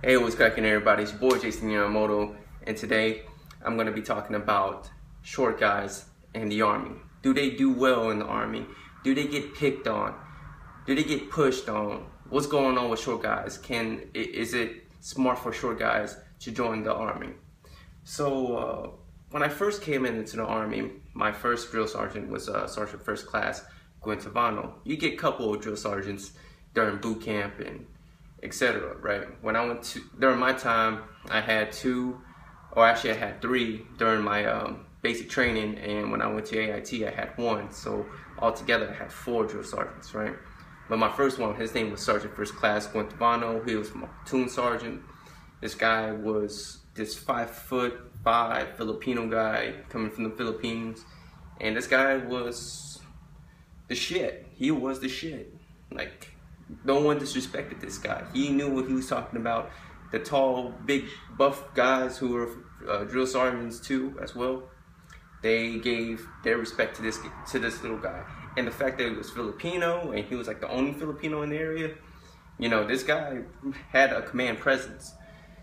Hey, what's cracking everybody? It's your boy Jason Yamamoto, and today I'm going to be talking about short guys in the Army. Do they do well in the Army? Do they get picked on? Do they get pushed on? What's going on with short guys? Is it smart for short guys to join the Army? So when I first came into the Army, my first drill sergeant was Sergeant First Class Guantanamo. You get a couple of drill sergeants during boot camp and etc. Right? When I went to, during my time, I had two, or actually I had three during my basic training, and when I went to AIT, I had one. So altogether, I had 4 drill sergeants, right? But my first one, his name was Sergeant First Class Guantanamo. He was my platoon sergeant. This guy was this 5'5" Filipino guy coming from the Philippines, and this guy was the shit. He was the shit. Like, no one disrespected this guy. He knew what he was talking about. The tall, big, buff guys who were drill sergeants too, as well, they gave their respect to this little guy. And the fact that he was Filipino and he was like the only Filipino in the area, you know, this guy had a command presence.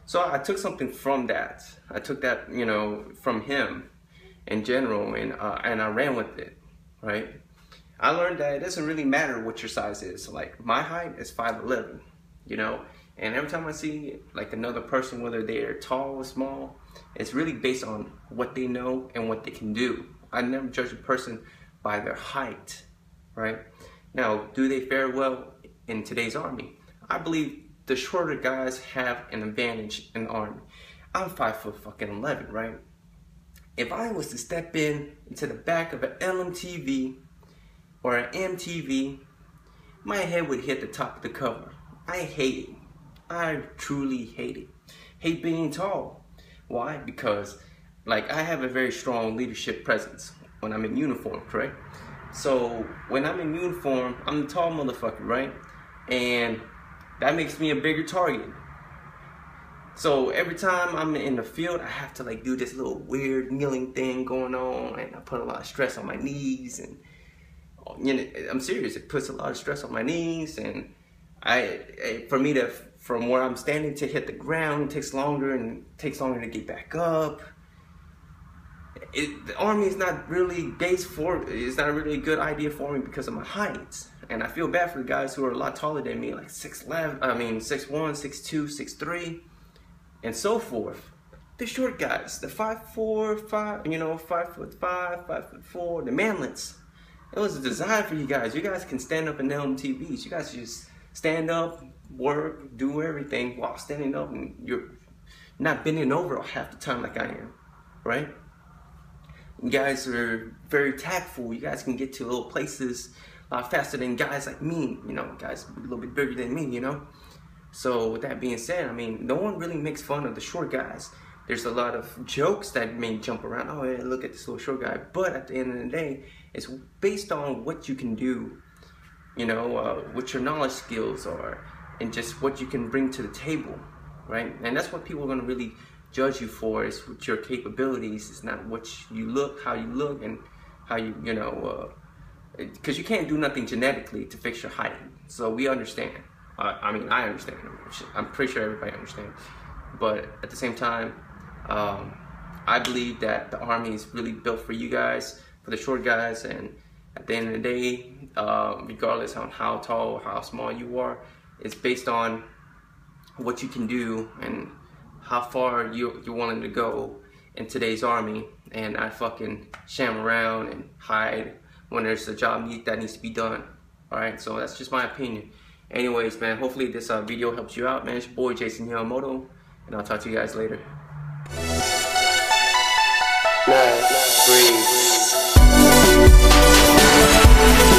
So I took something from that. I took that, you know, from him in general, and I ran with it, right? I learned that it doesn't really matter what your size is. Like, my height is 5'11", you know, and every time I see like another person, whether they're tall or small, it's really based on what they know and what they can do. I never judge a person by their height, right? Now, do they fare well in today's Army? I believe the shorter guys have an advantage in the Army. I'm 5'11", right? If I was to step into the back of an LMTV or an MTV, my head would hit the top of the cover. I hate it. I truly hate it. Hate being tall. Why? Because, like, I have a very strong leadership presence when I'm in uniform, correct? So when I'm in uniform, I'm the tall motherfucker, right? And that makes me a bigger target. So every time I'm in the field, I have to like do this little weird kneeling thing going on, and I put a lot of stress on my knees, and you know, I'm serious, it puts a lot of stress on my knees, and for me to, from where I'm standing to hit the ground, it takes longer, and it takes longer to get back up. The Army is not really it's not a really good idea for me because of my height. And I feel bad for the guys who are a lot taller than me, like 6'1", 6'2", 6'3", and so forth. The short guys, the 5'4", you know, 5'5", 5'4", the manlets. It was designed for you guys. You guys can stand up in LMTVs. You guys just stand up, work, do everything while standing up, and you're not bending over half the time like I am, right? You guys are very tactful. You guys can get to little places a lot faster than guys like me, you know, guys a little bit bigger than me, you know? So with that being said, I mean, no one really makes fun of the short guys. There's a lot of jokes that may jump around. Oh, yeah, look at this little short guy. But at the end of the day, it's based on what you can do, you know, what your knowledge skills are, and just what you can bring to the table, right? And that's what people are going to really judge you for, is with your capabilities. It's not what you look, how you look, and how you know, because you can't do nothing genetically to fix your height. So we understand. I mean, I understand. I'm pretty sure everybody understands. But at the same time, I believe that the Army is really built for you guys, for the short guys, and at the end of the day, regardless on how tall or how small you are, it's based on what you can do and how far you're willing to go in today's Army, and not fucking sham around and hide when there's a job that needs to be done. Alright, so that's just my opinion. Anyways, man, hopefully this video helps you out, man. It's your boy Jason Yamamoto, and I'll talk to you guys later. Breathe.